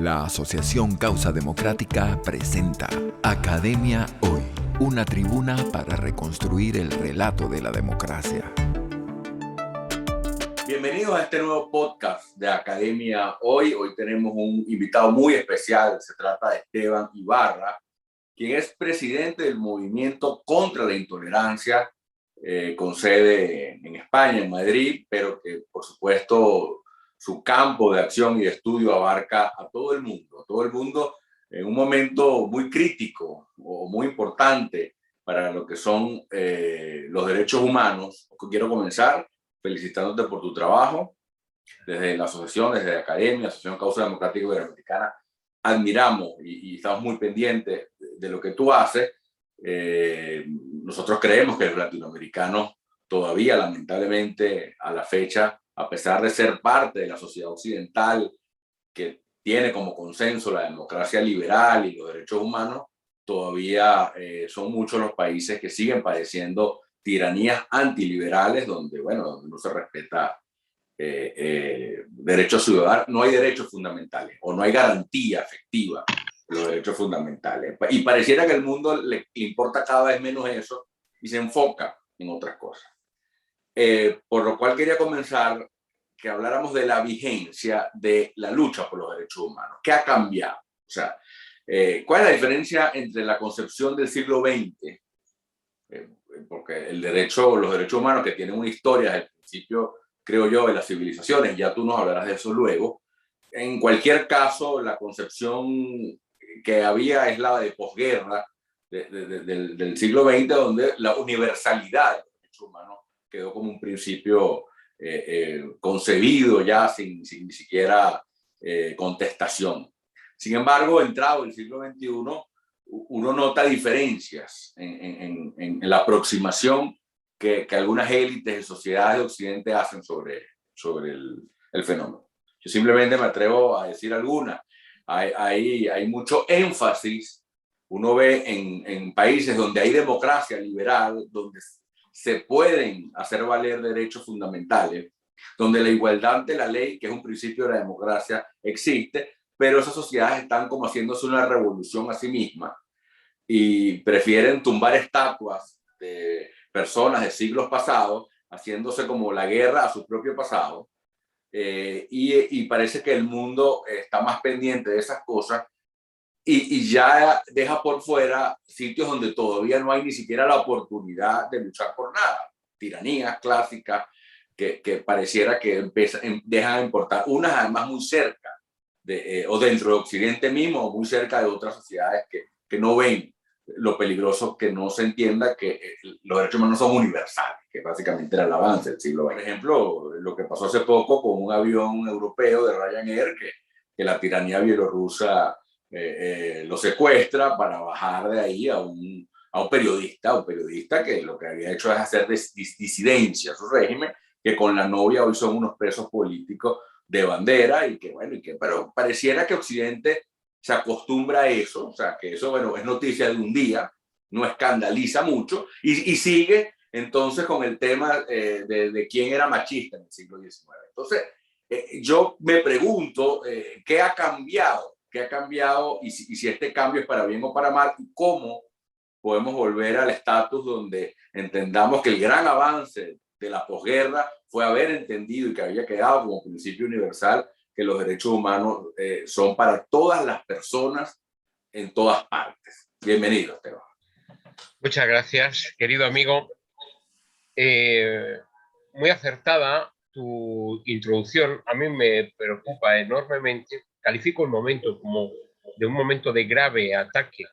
La Asociación Causa Democrática presenta Academia Hoy, una tribuna para reconstruir el relato de la democracia. Bienvenidos a este nuevo podcast de Academia Hoy. Hoy tenemos un invitado muy especial. Se trata de Esteban Ibarra, quien es presidente del Movimiento contra la Intolerancia, con sede en España, en Madrid, pero que por supuesto su campo de acción y de estudio abarca a todo el mundo en un momento muy crítico o muy importante para lo que son los derechos humanos. Quiero comenzar felicitándote por tu trabajo desde la asociación, desde la Academia, la Asociación Causa Democrática Iberoamericana. Admiramos y estamos muy pendientes de lo que tú haces. Nosotros creemos que los latinoamericanos todavía, lamentablemente, a la fecha, a pesar de ser parte de la sociedad occidental que tiene como consenso la democracia liberal y los derechos humanos, todavía son muchos los países que siguen padeciendo tiranías antiliberales donde no se respeta derechos ciudadanos, no hay derechos fundamentales o no hay garantía efectiva de los derechos fundamentales. Y pareciera que al mundo le importa cada vez menos eso y se enfoca en otras cosas. Por lo cual quería comenzar que habláramos de la vigencia de la lucha por los derechos humanos. ¿Qué ha cambiado? O sea, ¿cuál es la diferencia entre la concepción del siglo XX? Porque los derechos humanos que tienen una historia desde el principio, creo yo, de las civilizaciones, ya tú nos hablarás de eso luego. En cualquier caso, la concepción que había es la de posguerra del siglo XX, donde la universalidad de los derechos humanos quedó como un principio concebido ya sin ni siquiera contestación. Sin embargo, entrado el siglo XXI, uno nota diferencias en la aproximación que algunas élites de sociedades de Occidente hacen sobre el fenómeno. Yo simplemente me atrevo a decir algunas. Hay mucho énfasis, uno ve en países donde hay democracia liberal, donde se pueden hacer valer derechos fundamentales, donde la igualdad ante la ley, que es un principio de la democracia, existe, pero esas sociedades están como haciéndose una revolución a sí mismas y prefieren tumbar estatuas de personas de siglos pasados, haciéndose como la guerra a su propio pasado. Y parece que el mundo está más pendiente de esas cosas y ya deja por fuera sitios donde todavía no hay ni siquiera la oportunidad de luchar por nada. Tiranías clásicas que pareciera que dejan de importar, unas además muy cerca o dentro de Occidente mismo, o muy cerca de otras sociedades que no ven lo peligroso, que no se entienda que los derechos humanos son universales, que básicamente era el avance del siglo XX. Por ejemplo, lo que pasó hace poco con un avión europeo de Ryanair, que la tiranía bielorrusa lo secuestra para bajar de ahí a un periodista que lo que había hecho es hacer disidencia a su régimen, que con la novia hoy son unos presos políticos de bandera pero pareciera que Occidente se acostumbra a eso, o sea, que eso, es noticia de un día, no escandaliza mucho y sigue entonces con el tema de quién era machista en el siglo XIX. Entonces, yo me pregunto qué ha cambiado y si este cambio es para bien o para mal y cómo podemos volver al estatus donde entendamos que el gran avance de la posguerra fue haber entendido y que había quedado como principio universal que los derechos humanos son para todas las personas en todas partes. Bienvenido, Esteban. Muchas gracias, querido amigo. Muy acertada tu introducción. A mí me preocupa enormemente. Califico el momento como de un momento de grave ataque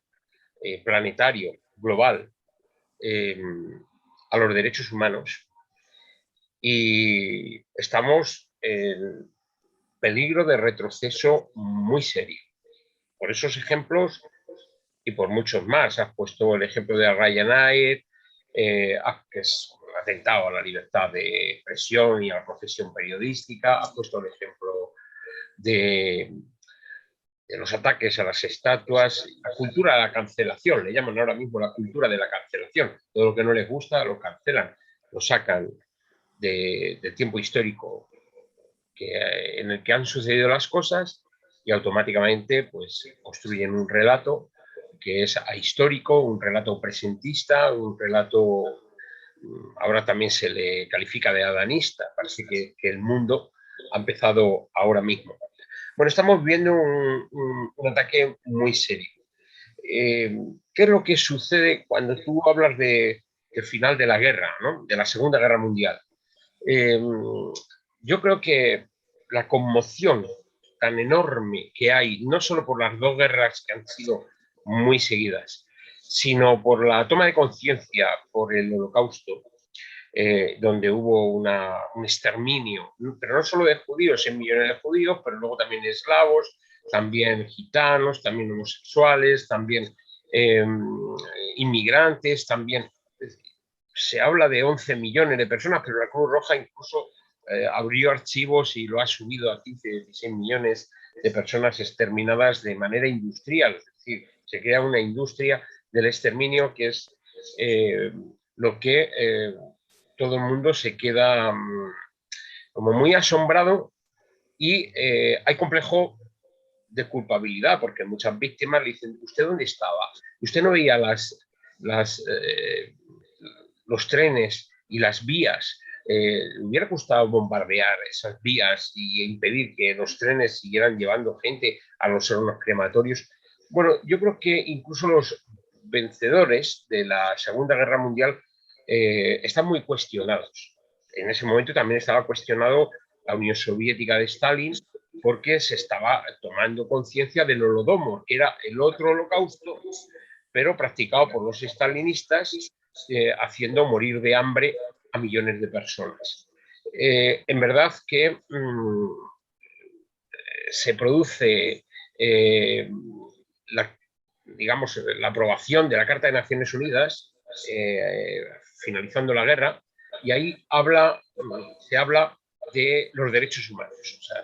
planetario, global, a los derechos humanos. Y estamos en peligro de retroceso muy serio. Por esos ejemplos y por muchos más. Has puesto el ejemplo de Ryanair, que es un atentado a la libertad de expresión y a la profesión periodística. Has puesto el ejemplo de los ataques a las estatuas, la cultura de la cancelación, le llaman ahora mismo la cultura de la cancelación. Todo lo que no les gusta lo cancelan, lo sacan del tiempo histórico en el que han sucedido las cosas y automáticamente pues, construyen un relato que es ahistórico, un relato presentista, un relato, ahora también se le califica de adanista, parece que el mundo ha empezado ahora mismo. Bueno, estamos viendo un ataque muy serio. ¿Qué es lo que sucede cuando tú hablas del final de la guerra, ¿no? De la Segunda Guerra Mundial? Yo creo que la conmoción tan enorme que hay, no solo por las dos guerras que han sido muy seguidas, sino por la toma de conciencia por el Holocausto, donde hubo un exterminio, pero no solo de judíos, en millones de judíos, pero luego también de eslavos, también gitanos, también homosexuales, también inmigrantes, también se habla de 11 millones de personas, pero la Cruz Roja incluso abrió archivos y lo ha subido a 15, 16 millones de personas exterminadas de manera industrial. Es decir, se crea una industria del exterminio que es lo que todo el mundo se queda como muy asombrado y hay complejo de culpabilidad, porque muchas víctimas le dicen, ¿usted dónde estaba? ¿Usted no veía los trenes y las vías? ¿Le hubiera gustado bombardear esas vías y impedir que los trenes siguieran llevando gente a los hornos crematorios? Bueno, yo creo que incluso los vencedores de la Segunda Guerra Mundial están muy cuestionados. En ese momento también estaba cuestionado la Unión Soviética de Stalin, porque se estaba tomando conciencia del Holodomor, que era el otro holocausto, pero practicado por los stalinistas, haciendo morir de hambre a millones de personas. En verdad que se produce digamos, la aprobación de la Carta de Naciones Unidas, finalizando la guerra, y ahí se habla de los derechos humanos. O sea,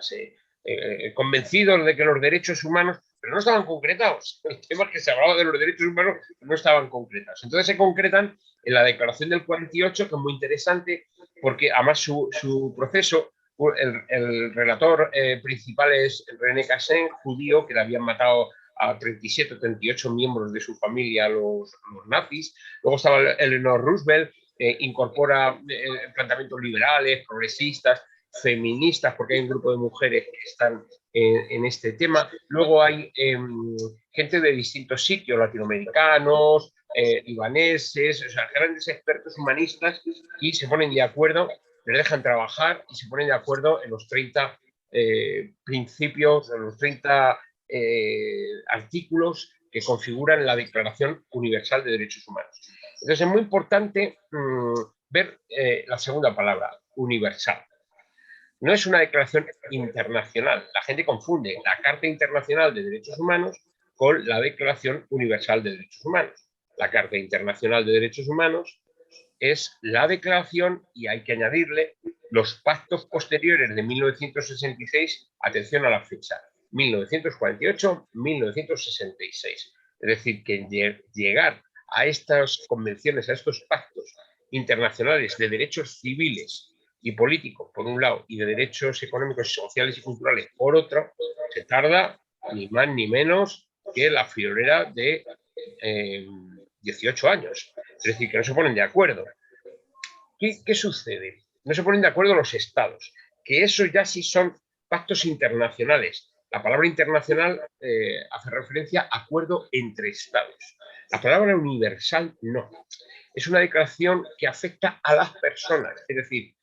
convencidos de que los derechos humanos, pero no estaban concretados. El tema es que se hablaba de los derechos humanos, pero no estaban concretados. Entonces se concretan en la Declaración del 48, que es muy interesante, porque además su proceso, el relator principal es René Cassin, judío, que le habían matado a 37 o 38 miembros de su familia los nazis. Luego estaba Eleanor Roosevelt, incorpora planteamientos liberales, progresistas, feministas, porque hay un grupo de mujeres que están en este tema. Luego hay gente de distintos sitios, latinoamericanos, libaneses, o sea, grandes expertos humanistas, y se ponen de acuerdo, les dejan trabajar y se ponen de acuerdo en los 30 principios, en los 30 artículos que configuran la Declaración Universal de Derechos Humanos. Entonces es muy importante ver la segunda palabra, universal. No es una declaración internacional. La gente confunde la Carta Internacional de Derechos Humanos con la Declaración Universal de Derechos Humanos. La Carta Internacional de Derechos Humanos es la declaración, y hay que añadirle los pactos posteriores de 1966, atención a la fecha, 1948, 1966. Es decir, que llegar a estas convenciones, a estos pactos internacionales de derechos civiles y políticos, por un lado, y de derechos económicos, sociales y culturales, por otro, se tarda ni más ni menos que la friolera de 18 años. Es decir, que no se ponen de acuerdo. ¿Qué sucede? No se ponen de acuerdo los estados, que eso ya sí son pactos internacionales. La palabra internacional hace referencia a acuerdo entre estados. La palabra universal no. Es una declaración que afecta a las personas. Es decir,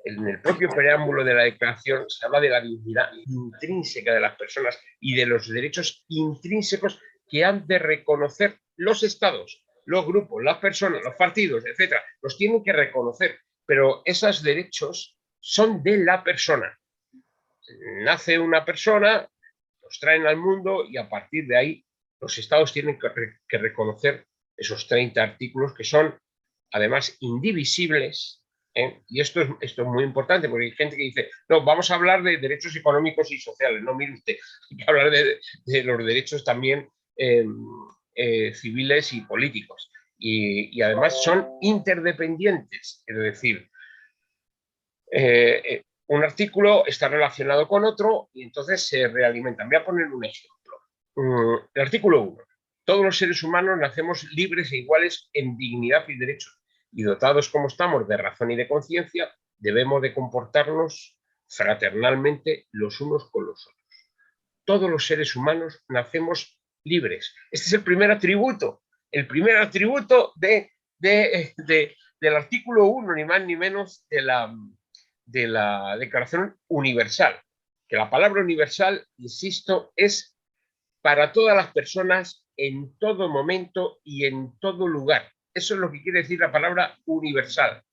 en el propio preámbulo de la declaración se habla de la dignidad intrínseca de las personas y de los derechos intrínsecos que han de reconocer los estados, los grupos, las personas, los partidos, etcétera. Los tienen que reconocer, pero esos derechos son de la persona. Nace una persona, los traen al mundo y a partir de ahí los estados tienen que reconocer esos 30 artículos que son además indivisibles. Y esto es muy importante, porque hay gente que dice, no, vamos a hablar de derechos económicos y sociales. No, mire usted, hay que hablar de los derechos también civiles y políticos. Y además son interdependientes, es decir, un artículo está relacionado con otro y entonces se realimentan. Voy a poner un ejemplo. El artículo 1. Todos los seres humanos nacemos libres e iguales en dignidad y derechos, y dotados como estamos de razón y de conciencia, debemos de comportarnos fraternalmente los unos con los otros. Todos los seres humanos nacemos libres. Este es el primer atributo del artículo 1, ni más ni menos, de la Declaración Universal. Que la palabra universal, insisto, es para todas las personas en todo momento y en todo lugar. Eso es lo que quiere decir la palabra universal.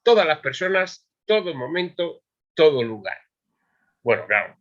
Todas las personas, todo momento, todo lugar. Bueno, claro,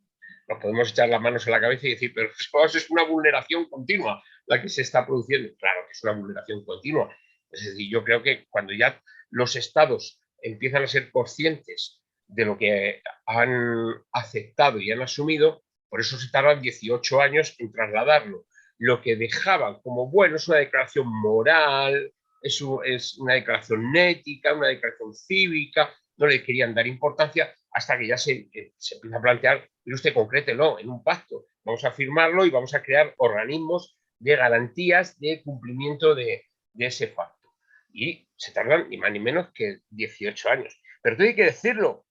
nos podemos echar las manos a la cabeza y decir, pero eso es una vulneración continua la que se está produciendo. Claro que es una vulneración continua. Es decir, yo creo que cuando ya los estados empiezan a ser conscientes de lo que han aceptado y han asumido, por eso se tardan 18 años en trasladarlo. Lo que dejaban como bueno es una declaración moral, es una declaración ética, una declaración cívica, no le querían dar importancia hasta que ya se empieza a plantear, pero usted concrételo en un pacto, vamos a firmarlo y vamos a crear organismos de garantías de cumplimiento de ese pacto. Y se tardan ni más ni menos que 18 años. Pero todo hay que decirlo.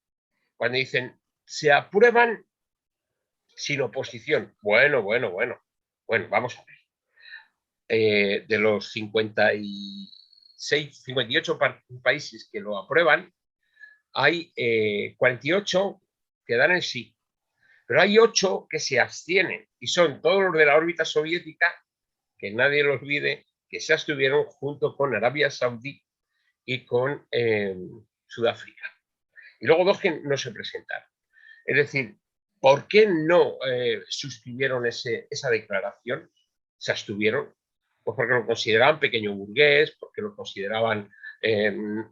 Cuando dicen, se aprueban sin oposición. Bueno, vamos a ver. De los 58 países que lo aprueban, hay 48 que dan el sí, pero hay 8 que se abstienen y son todos los de la órbita soviética, que nadie lo olvide, que se abstuvieron junto con Arabia Saudí y con Sudáfrica. Y luego 2 que no se presentaron. Es decir, ¿por qué no suscribieron esa declaración? Se abstuvieron, pues porque lo consideraban pequeño burgués, porque lo consideraban, en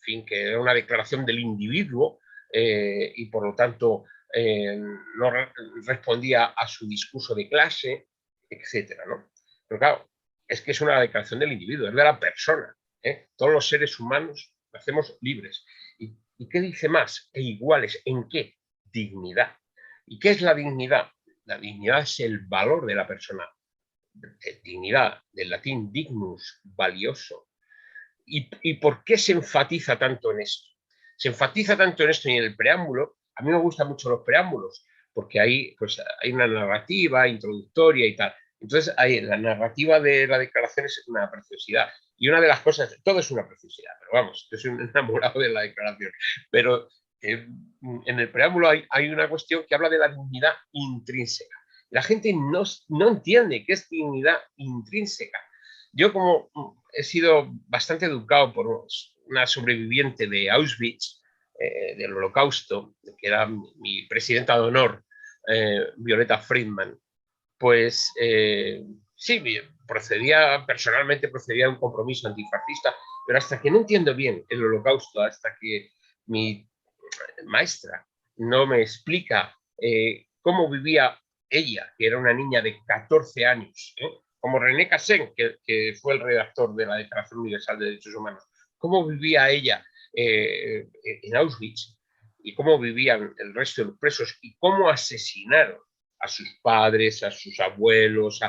fin, que era una declaración del individuo y por lo tanto no respondía a su discurso de clase, etcétera, ¿no? Pero claro, es que es una declaración del individuo, es de la persona. Todos los seres humanos nacemos libres. ¿Y qué dice más? E iguales. ¿En qué? Dignidad. ¿Y qué es la dignidad? La dignidad es el valor de la persona. Dignidad, del latín dignus, valioso. ¿Y por qué se enfatiza tanto en esto? Se enfatiza tanto en esto y en el preámbulo. A mí me gustan mucho los preámbulos, porque ahí pues, hay una narrativa introductoria y tal. Entonces, la narrativa de la declaración es una preciosidad. Y una de las cosas, todo es una preciosidad, pero vamos, yo soy un enamorado de la declaración. Pero en el preámbulo hay una cuestión que habla de la dignidad intrínseca. La gente no entiende qué es dignidad intrínseca. Yo, como he sido bastante educado por una sobreviviente de Auschwitz, del Holocausto, que era mi presidenta de honor, Violeta Friedman, pues sí, personalmente procedía a un compromiso antifascista, pero hasta que no entiendo bien el Holocausto, hasta que mi maestra no me explica cómo vivía ella, que era una niña de 14 años, como René Cassin, que fue el redactor de la Declaración Universal de Derechos Humanos, cómo vivía ella en Auschwitz y cómo vivían el resto de los presos y cómo asesinaron a sus padres, a sus abuelos,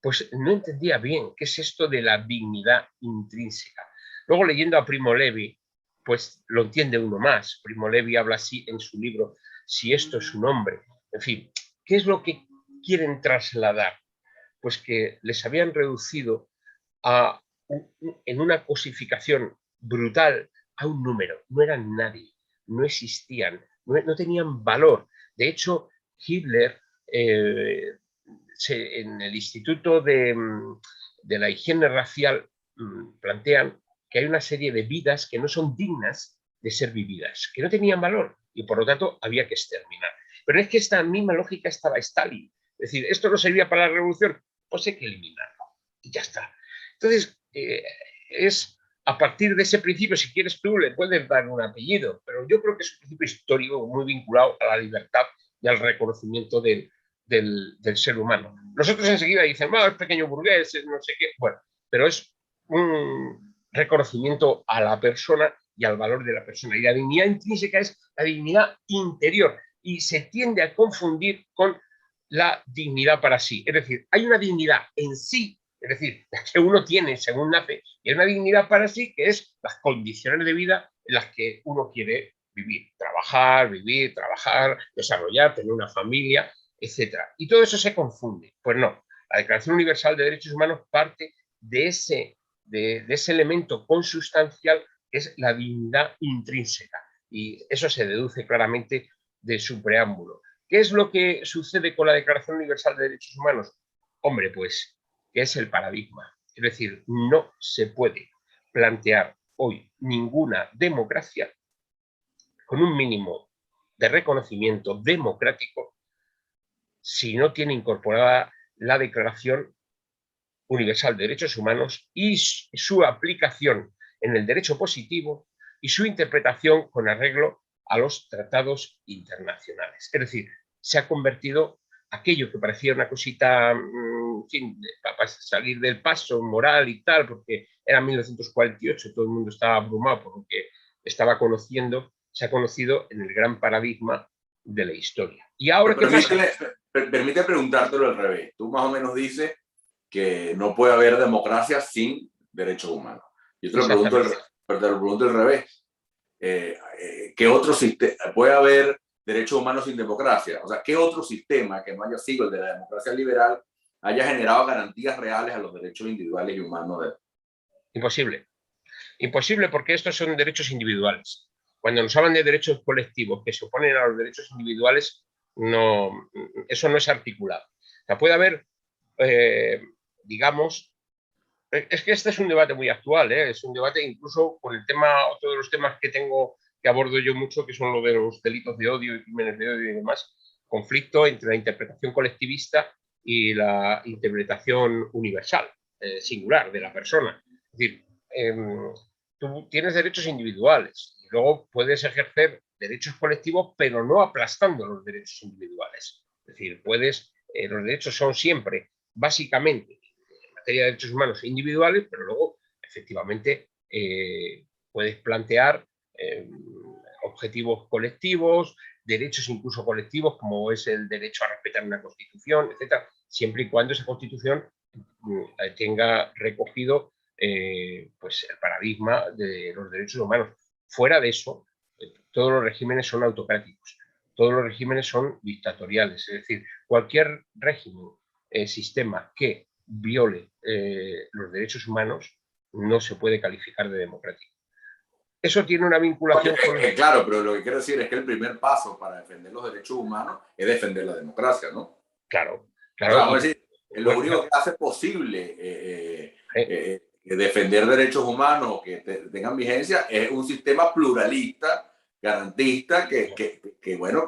pues no entendía bien qué es esto de la dignidad intrínseca. Luego, leyendo a Primo Levi, pues lo entiende uno más. Primo Levi habla así en su libro, Si esto es un hombre. En fin, ¿qué es lo que quieren trasladar? Pues que les habían reducido en una cosificación brutal a un número. No eran nadie, no existían, no tenían valor. De hecho, Hitler, en el Instituto de la Higiene Racial, plantean que hay una serie de vidas que no son dignas de ser vividas, que no tenían valor y por lo tanto había que exterminar. Pero es que esta misma lógica estaba Stalin. Es decir, esto no servía para la revolución, pues hay que eliminarlo y ya está. Entonces, es a partir de ese principio, si quieres tú le puedes dar un apellido, pero yo creo que es un principio histórico muy vinculado a la libertad y al reconocimiento del ser humano. Nosotros enseguida dicen, no, es pequeño burgués, no sé qué, bueno, pero es un reconocimiento a la persona y al valor de la persona. Y la dignidad intrínseca es la dignidad interior y se tiende a confundir con la dignidad para sí. Es decir, hay una dignidad en sí, es decir, la que uno tiene según nace, y hay una dignidad para sí que es las condiciones de vida en las que uno quiere vivir, trabajar, desarrollar, tener una familia, etcétera. Y todo eso se confunde. Pues no, la Declaración Universal de Derechos Humanos parte de ese elemento consustancial que es la dignidad intrínseca. Y eso se deduce claramente de su preámbulo. ¿Qué es lo que sucede con la Declaración Universal de Derechos Humanos? Hombre, pues, que es el paradigma. Es decir, no se puede plantear hoy ninguna democracia con un mínimo de reconocimiento democrático si no tiene incorporada la Declaración Universal de Derechos Humanos y su aplicación en el derecho positivo y su interpretación con arreglo a los tratados internacionales. Es decir, se ha convertido aquello que parecía una cosita, en fin, para salir del paso moral y tal, porque era 1948, todo el mundo estaba abrumado por lo que estaba conociendo, se ha conocido en el gran paradigma de la historia. ¿Y ahora qué pasa? Permite preguntártelo al revés. Tú más o menos dices que no puede haber democracia sin derechos humanos. Yo te lo pregunto al revés. ¿Qué otro sistema puede haber derechos humanos sin democracia? O sea, ¿qué otro sistema que no haya sido el de la democracia liberal haya generado garantías reales a los derechos individuales y humanos? Imposible. Imposible porque estos son derechos individuales. Cuando nos hablan de derechos colectivos que se oponen a los derechos individuales, no, eso no es articulado. O sea, puede haber, digamos, es que este es un debate muy actual, es un debate incluso con el tema, otro de los temas que abordo yo mucho, que son lo de los delitos de odio y crímenes de odio y demás, conflicto entre la interpretación colectivista y la interpretación universal, singular, de la persona. Es decir, tú tienes derechos individuales y luego puedes ejercer derechos colectivos, pero no aplastando los derechos individuales. Es decir, los derechos son siempre, básicamente, en materia de derechos humanos individuales, pero luego, efectivamente, puedes plantear objetivos colectivos, derechos incluso colectivos, como es el derecho a respetar una constitución, etcétera, siempre y cuando esa constitución tenga recogido pues el paradigma de los derechos humanos. Fuera de eso, todos los regímenes son autocráticos, todos los regímenes son dictatoriales, es decir, cualquier régimen, sistema que viole los derechos humanos no se puede calificar de democrático. Eso tiene una vinculación con... Claro, pero lo que quiero decir es que el primer paso para defender los derechos humanos es defender la democracia, ¿no? Claro. Vamos a decir, lo único que hace posible defender derechos humanos que tengan vigencia es un sistema pluralista, garantista, bueno,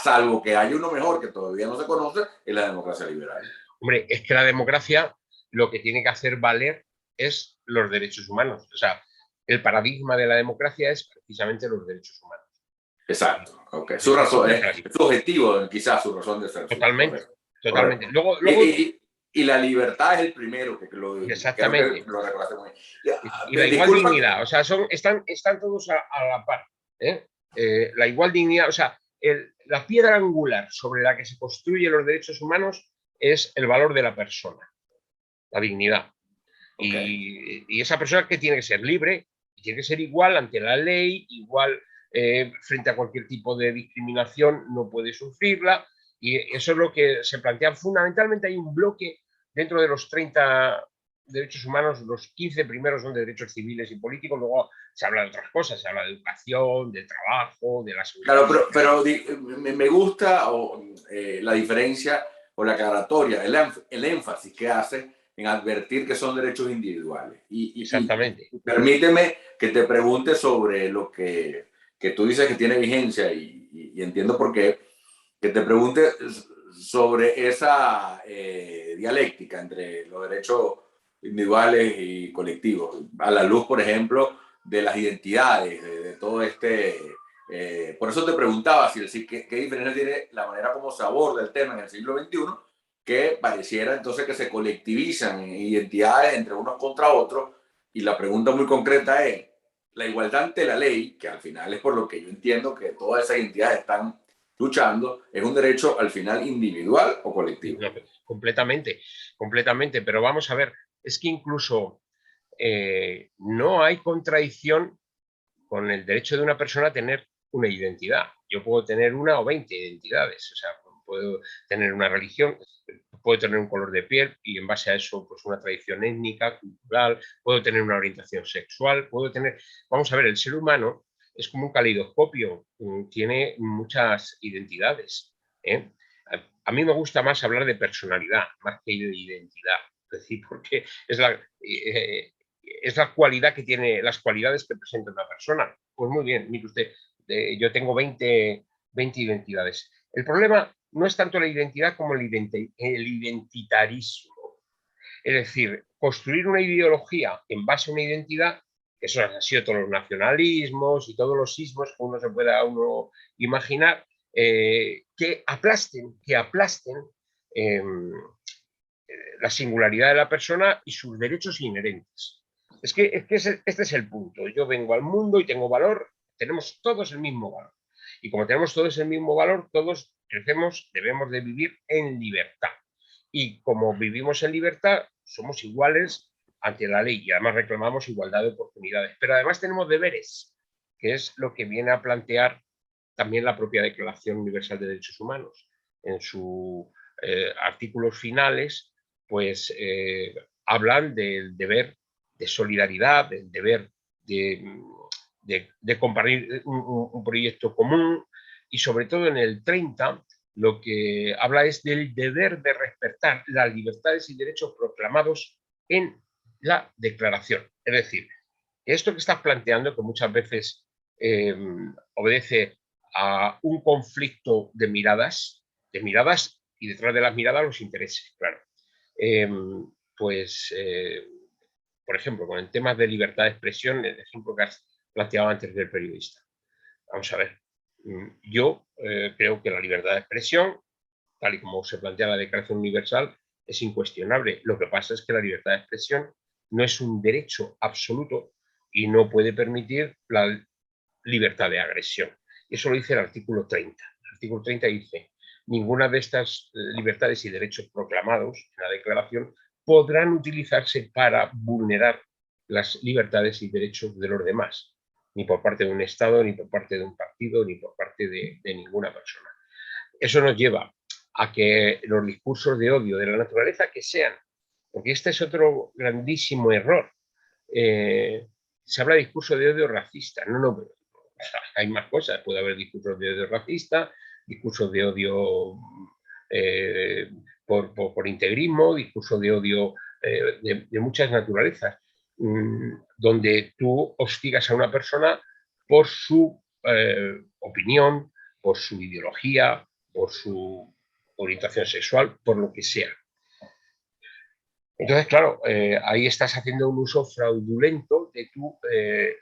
salvo que haya uno mejor que todavía no se conoce, es la democracia liberal. Hombre, es que la democracia lo que tiene que hacer valer es los derechos humanos. O sea, el paradigma de la democracia es precisamente los derechos humanos. Exacto. Okay. Su razón es su objetivo, quizás su razón de ser. Totalmente. Totalmente. Luego, y la libertad es el primero que lo exactamente. Que lo recordaste muy bien. Y la igual dignidad. O sea, están todos a la par. La igual dignidad. O sea, la piedra angular sobre la que se construyen los derechos humanos es el valor de la persona, la dignidad. Okay. Y esa persona que tiene que ser libre, tiene que ser igual ante la ley, igual frente a cualquier tipo de discriminación, no puede sufrirla. Y eso es lo que se plantea. Fundamentalmente hay un bloque dentro de los 30 derechos humanos, los 15 primeros son de derechos civiles y políticos, luego se habla de otras cosas, se habla de educación, del trabajo, de la seguridad. Claro, pero me gusta la diferencia o la aclaratoria, el énfasis que hace en advertir que son derechos individuales. Exactamente. Y permíteme que te pregunte sobre lo que tú dices que tiene vigencia y entiendo por qué, que te pregunte sobre esa dialéctica entre los derechos individuales y colectivos, a la luz, por ejemplo, de las identidades, de todo por eso te preguntaba qué diferencia tiene la manera como se aborda el tema en el siglo XXI, que pareciera entonces que se colectivizan identidades entre unos contra otros, y la pregunta muy concreta es, la igualdad ante la ley, que al final es por lo que yo entiendo que todas esas entidades están luchando, es un derecho al final individual o colectivo. No, completamente, completamente. Pero vamos a ver, es que incluso no hay contradicción con el derecho de una persona a tener una identidad. Yo puedo tener una o 20 identidades, o sea, puedo tener una religión, puedo tener un color de piel y en base a eso, pues una tradición étnica, cultural, puedo tener una orientación sexual, puedo tener... Vamos a ver, el ser humano es como un caleidoscopio, tiene muchas identidades, ¿eh? A mí me gusta más hablar de personalidad, más que de identidad, es decir, porque es la cualidad que tiene, las cualidades que presenta una persona. Pues muy bien, mire usted, yo tengo 20 identidades. El problema no es tanto la identidad como el identitarismo. Es decir, construir una ideología en base a una identidad, que eso han sido todos los nacionalismos y todos los sismos que uno se pueda imaginar, que aplasten la singularidad de la persona y sus derechos inherentes. Es que este es el punto. Yo vengo al mundo y tengo valor, tenemos todos el mismo valor. Y como tenemos todos el mismo valor, todos crecemos, debemos de vivir en libertad. Y como vivimos en libertad, somos iguales ante la ley y además reclamamos igualdad de oportunidades. Pero además tenemos deberes, que es lo que viene a plantear también la propia Declaración Universal de Derechos Humanos. En sus artículos finales, pues hablan del deber de solidaridad, del deber de compartir un proyecto común y sobre todo en el 30 lo que habla es del deber de respetar las libertades y derechos proclamados en la declaración. Es decir, esto que estás planteando, que muchas veces obedece a un conflicto de miradas y detrás de las miradas los intereses, claro. Por ejemplo, con el tema de libertad de expresión, el ejemplo que has planteado antes del periodista. Vamos a ver, yo creo que la libertad de expresión, tal y como se plantea la Declaración Universal, es incuestionable. Lo que pasa es que la libertad de expresión no es un derecho absoluto y no puede permitir la libertad de agresión. Eso lo dice el artículo 30. El artículo 30 dice: ninguna de estas libertades y derechos proclamados en la Declaración podrán utilizarse para vulnerar las libertades y derechos de los demás, ni por parte de un Estado, ni por parte de un partido, ni por parte de ninguna persona. Eso nos lleva a que los discursos de odio de la naturaleza que sean, porque este es otro grandísimo error. Se habla de discurso de odio racista. No, pero hay más cosas. Puede haber discursos de odio racista, discursos de odio por integrismo, discursos de odio de muchas naturalezas, donde tú hostigas a una persona por su opinión, por su ideología, por su orientación sexual, por lo que sea. Entonces, claro, ahí estás haciendo un uso fraudulento de tu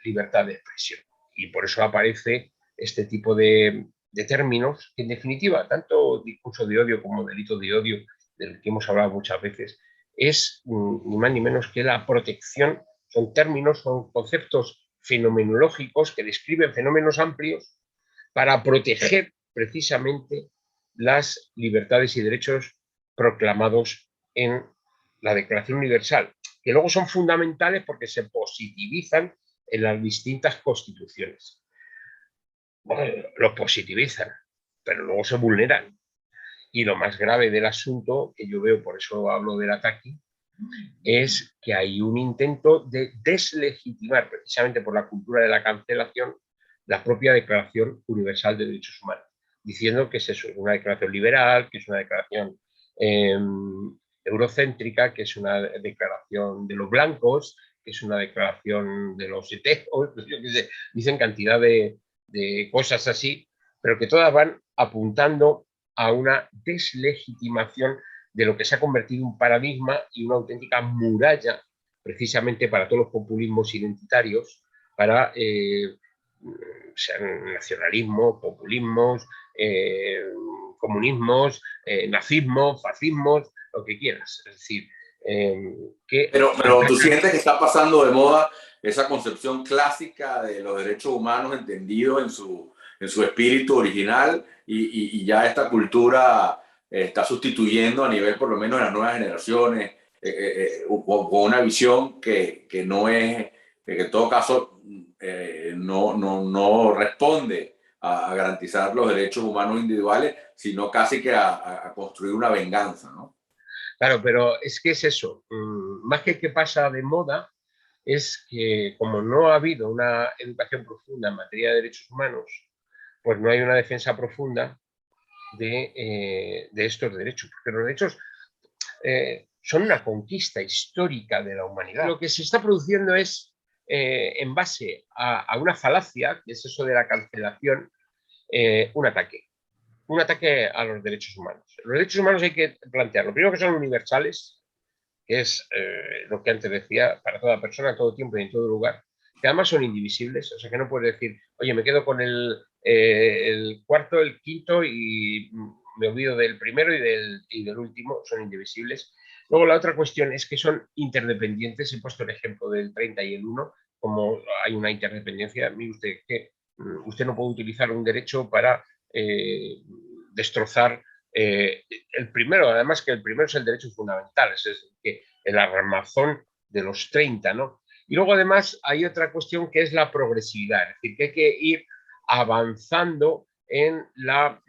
libertad de expresión. Y por eso aparece este tipo de términos que, en definitiva, tanto discurso de odio como delito de odio, del que hemos hablado muchas veces, es ni más ni menos que la protección. Son términos, son conceptos fenomenológicos que describen fenómenos amplios para proteger precisamente las libertades y derechos proclamados en la Declaración Universal, que luego son fundamentales porque se positivizan en las distintas constituciones. Bueno, los positivizan, pero luego se vulneran. Y lo más grave del asunto, que yo veo, por eso hablo del ataque, es que hay un intento de deslegitimar, precisamente por la cultura de la cancelación, la propia Declaración Universal de Derechos Humanos, diciendo que es eso, una declaración liberal, que es una declaración eurocéntrica, que es una declaración de los blancos, que es una declaración de los heteros, dicen cantidad de cosas así, pero que todas van apuntando a una deslegitimación de lo que se ha convertido en un paradigma y una auténtica muralla, precisamente para todos los populismos identitarios, para sean nacionalismos, populismos, comunismos, nazismos, fascismos, lo que quieras. Es decir, Pero tú sientes que está pasando de moda esa concepción clásica de los derechos humanos entendidos en su espíritu original y ya esta cultura está sustituyendo a nivel por lo menos de las nuevas generaciones con una visión que no es, que en todo caso no responde a garantizar los derechos humanos individuales, sino casi que a construir una venganza, ¿no? Claro, pero es que es eso, más que pasa de moda, es que como no ha habido una educación profunda en materia de derechos humanos, pues no hay una defensa profunda de estos derechos, porque los derechos son una conquista histórica de la humanidad. Lo que se está produciendo es, en base a una falacia, que es eso de la cancelación, un ataque a los derechos humanos. Los derechos humanos hay que plantearlo. Primero, que son universales, que es lo que antes decía, para toda persona, a todo tiempo y en todo lugar, que además son indivisibles, o sea que no puedes decir, oye, me quedo con el cuarto, el quinto y me olvido del primero y del último, son indivisibles. Luego la otra cuestión es que son interdependientes, he puesto el ejemplo del 30 y el 1, como hay una interdependencia, mire usted que usted no puede utilizar un derecho para destrozar el primero, además que el primero es el derecho fundamental, es decir, el armazón de los 30, ¿no? Y luego además hay otra cuestión que es la progresividad, es decir, que hay que ir avanzando en la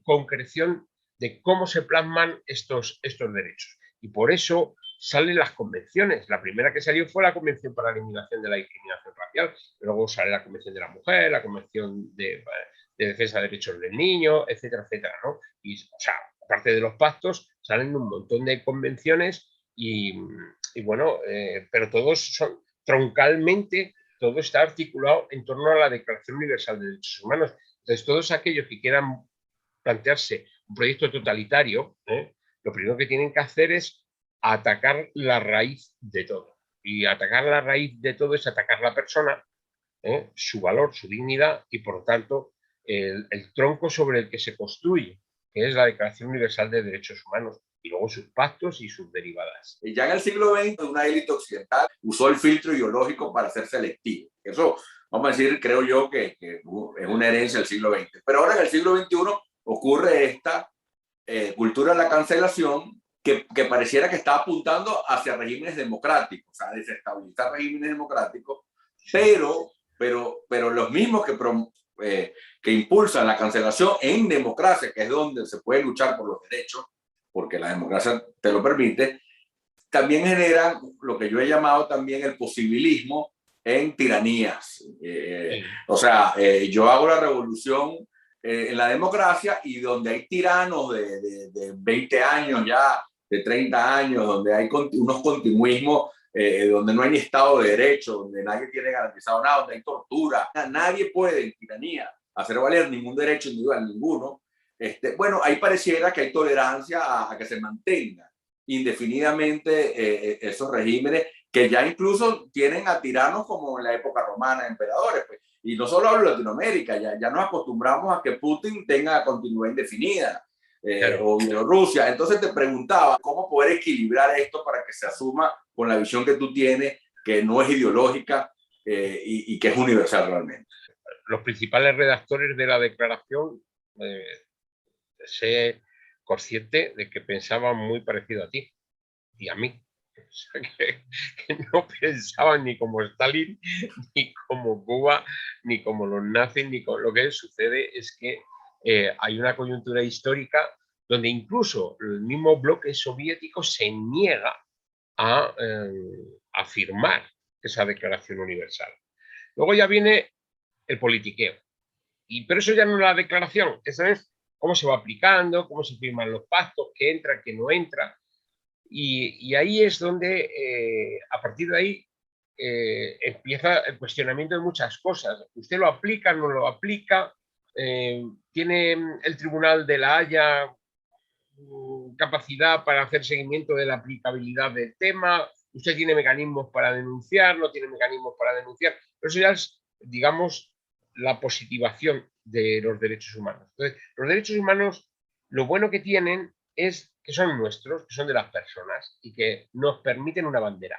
concreción de cómo se plasman estos derechos. Y por eso salen las convenciones. La primera que salió fue la Convención para la Eliminación de la Discriminación Racial, luego sale la Convención de la Mujer, la Convención de Defensa de Derechos del Niño, etcétera, etcétera, ¿no? Y, o sea, aparte de los pactos, salen un montón de convenciones y bueno, pero todos son troncalmente, todo está articulado en torno a la Declaración Universal de Derechos Humanos. Entonces, todos aquellos que quieran plantearse un proyecto totalitario, lo primero que tienen que hacer es atacar la raíz de todo. Y atacar la raíz de todo es atacar la persona, su valor, su dignidad y, por lo tanto, el tronco sobre el que se construye, que es la Declaración Universal de Derechos Humanos, y luego sus pactos y sus derivadas. Y ya en el siglo XX, una élite occidental usó el filtro ideológico para ser selectivo. Eso, vamos a decir, creo yo que es una herencia del siglo XX. Pero ahora en el siglo XXI ocurre esta cultura de la cancelación que pareciera que está apuntando hacia regímenes democráticos, o sea, desestabilizar regímenes democráticos, pero los mismos que impulsan la cancelación en democracia, que es donde se puede luchar por los derechos, porque la democracia te lo permite, también generan lo que yo he llamado también el posibilismo en tiranías. O sea, yo hago la revolución en la democracia y donde hay tiranos de 20 años ya, de 30 años, donde hay unos continuismos, donde no hay ni Estado de Derecho, donde nadie tiene garantizado nada, donde hay tortura. Nadie puede en tiranía hacer valer ningún derecho individual, ninguno. Bueno, ahí pareciera que hay tolerancia a que se mantenga indefinidamente esos regímenes que ya incluso tienen a tiranos como en la época romana, emperadores. Pues. Y no solo hablo de Latinoamérica, ya nos acostumbramos a que Putin tenga continuidad indefinida, claro. O Bielorrusia. Entonces te preguntaba cómo poder equilibrar esto para que se asuma con la visión que tú tienes, que no es ideológica y que es universal realmente. Los principales redactores de la declaración sé consciente de que pensaban muy parecido a ti y a mí. O sea, que no pensaban ni como Stalin, ni como Cuba, ni como los nazis, ni como lo que sucede es que hay una coyuntura histórica donde incluso el mismo bloque soviético se niega a firmar esa declaración universal. Luego ya viene el politiqueo. Pero eso ya no es la declaración, eso es cómo se va aplicando, cómo se firman los pactos, qué entra, qué no entra. Y ahí es donde, a partir de ahí, empieza el cuestionamiento de muchas cosas. ¿Usted lo aplica, no lo aplica? ¿Tiene el Tribunal de la Haya capacidad para hacer seguimiento de la aplicabilidad del tema? ¿Usted tiene mecanismos para denunciar? ¿No tiene mecanismos para denunciar? Pero eso ya es, digamos, la positivación de los derechos humanos. Entonces, los derechos humanos, lo bueno que tienen es que son nuestros, que son de las personas y que nos permiten una bandera.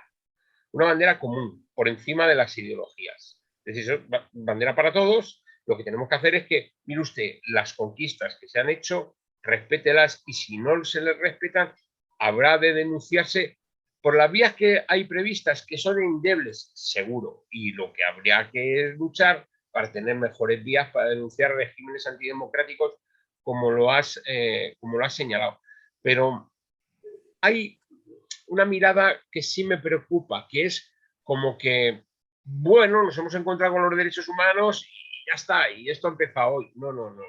una bandera común, por encima de las ideologías. Es decir, bandera para todos. Lo que tenemos que hacer es que, mire usted, las conquistas que se han hecho, respételas, y si no se les respetan, habrá de denunciarse por las vías que hay previstas, que son endebles, seguro, y lo que habría que luchar para tener mejores vías para denunciar regímenes antidemocráticos, como lo has señalado. Pero hay una mirada que sí me preocupa, que es como que, bueno, nos hemos encontrado con los derechos humanos y ya está, y esto ha empezado hoy. No, no, no.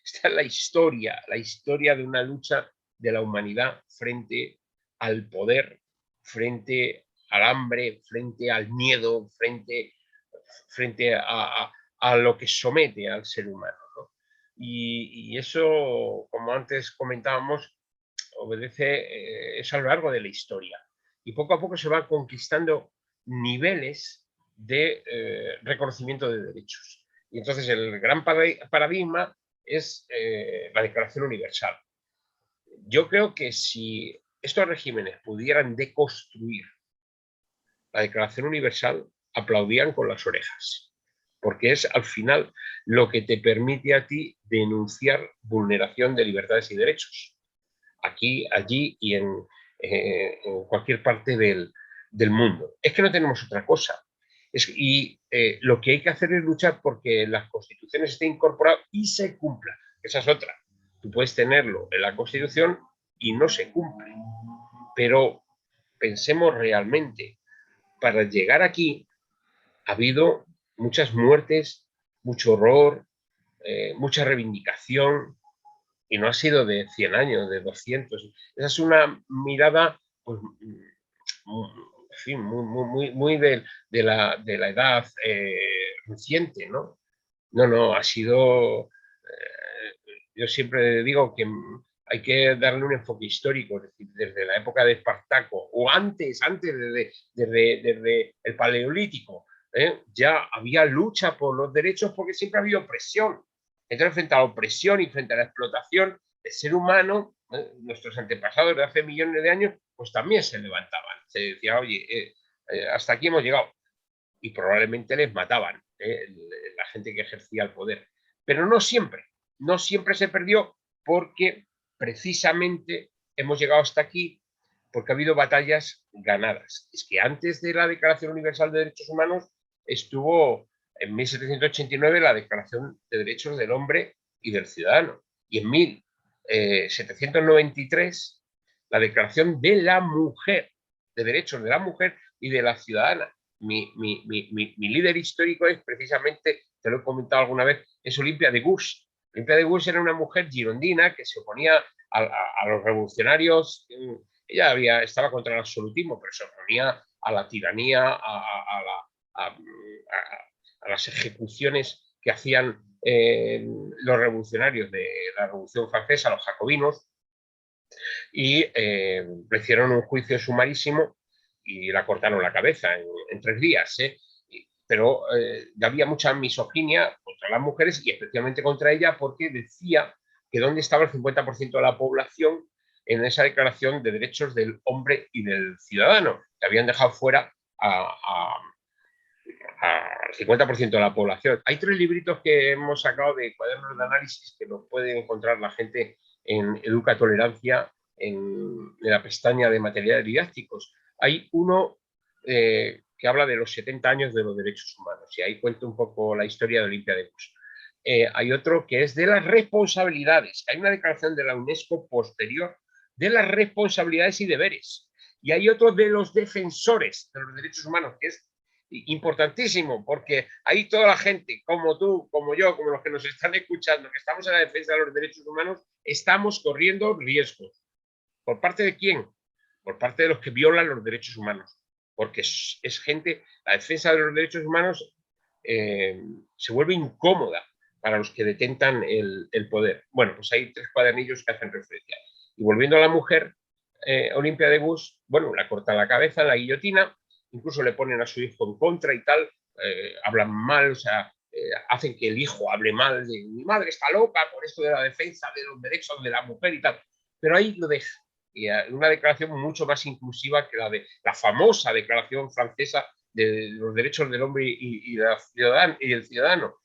Esta es la historia de una lucha de la humanidad frente al poder, frente al hambre, frente al miedo, frente a lo que somete al ser humano, ¿no? Y eso, como antes comentábamos, obedece es a lo largo de la historia. Y poco a poco se van conquistando niveles de reconocimiento de derechos. Y entonces el gran paradigma es la Declaración Universal. Yo creo que si estos regímenes pudieran deconstruir la Declaración Universal, aplaudían con las orejas, porque es al final lo que te permite a ti denunciar vulneración de libertades y derechos, aquí, allí y en cualquier parte del mundo. Es que no tenemos otra cosa. Lo que hay que hacer es luchar porque las constituciones estén incorporadas y se cumplan. Esa es otra. Tú puedes tenerlo en la Constitución y no se cumple. Pero pensemos realmente, para llegar aquí ha habido muchas muertes, mucho horror, mucha reivindicación, y no ha sido de 100 años, de 200. Esa es una mirada, pues, en fin, muy de la edad reciente, ¿no? No, ha sido... yo siempre digo que hay que darle un enfoque histórico, es decir, desde la época de Espartaco, o antes desde el Paleolítico, ya había lucha por los derechos porque siempre había opresión. Entonces, frente a la opresión y frente a la explotación, el ser humano, nuestros antepasados de hace millones de años, pues también se levantaban. Se decía, oye, hasta aquí hemos llegado. Y probablemente les mataban, la gente que ejercía el poder. Pero no siempre se perdió, porque precisamente hemos llegado hasta aquí porque ha habido batallas ganadas. Es que antes de la Declaración Universal de Derechos Humanos estuvo en 1789 la Declaración de Derechos del Hombre y del Ciudadano, y en 1793 la Declaración de la Mujer, de Derechos de la Mujer y de la Ciudadana. Mi líder histórico es precisamente, te lo he comentado alguna vez, es Olimpia de Gouges. Olimpia de Gouges era una mujer girondina que se oponía a los revolucionarios. Ella estaba contra el absolutismo, pero se oponía a la tiranía, a las ejecuciones que hacían los revolucionarios de la Revolución Francesa, los jacobinos, y le hicieron un juicio sumarísimo y la cortaron la cabeza en 3 días. Pero había mucha misoginia contra las mujeres y especialmente contra ella, porque decía que dónde estaba el 50% de la población en esa Declaración de Derechos del Hombre y del Ciudadano, que habían dejado fuera al 50% de la población. Hay 3 libritos que hemos sacado de cuadernos de análisis que los puede encontrar la gente en Educa Tolerancia, en la pestaña de materiales didácticos. Hay uno que habla de los 70 años de los derechos humanos, y ahí cuento un poco la historia de Olimpia de Gouges. Hay otro que es de las responsabilidades. Hay una declaración de la UNESCO posterior de las responsabilidades y deberes. Y hay otro de los defensores de los derechos humanos, que es importantísimo, porque ahí toda la gente, como tú, como yo, como los que nos están escuchando, que estamos en la defensa de los derechos humanos, estamos corriendo riesgos. ¿Por parte de quién? Por parte de los que violan los derechos humanos. Porque es gente, la defensa de los derechos humanos se vuelve incómoda para los que detentan el poder. Bueno, pues hay 3 cuadernillos que hacen referencia. Y volviendo a la mujer, Olimpia de Gouges, bueno, la cortan la cabeza en la guillotina, incluso le ponen a su hijo en contra y tal, hablan mal, o sea, hacen que el hijo hable mal de mi madre está loca por esto de la defensa de los derechos de la mujer y tal, pero ahí lo deja. y una declaración mucho más inclusiva que la famosa declaración francesa de los derechos del hombre y el ciudadano.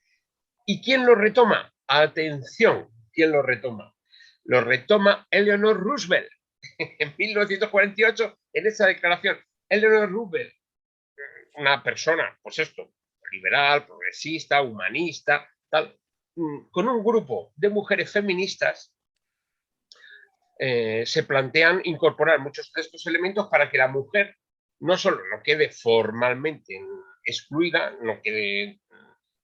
¿Y quién lo retoma? Atención, ¿quién lo retoma? Lo retoma Eleanor Roosevelt en 1948 en esa declaración. Eleanor Roosevelt, una persona, pues esto, liberal, progresista, humanista, tal, con un grupo de mujeres feministas, se plantean incorporar muchos de estos elementos para que la mujer no solo no quede formalmente excluida, no quede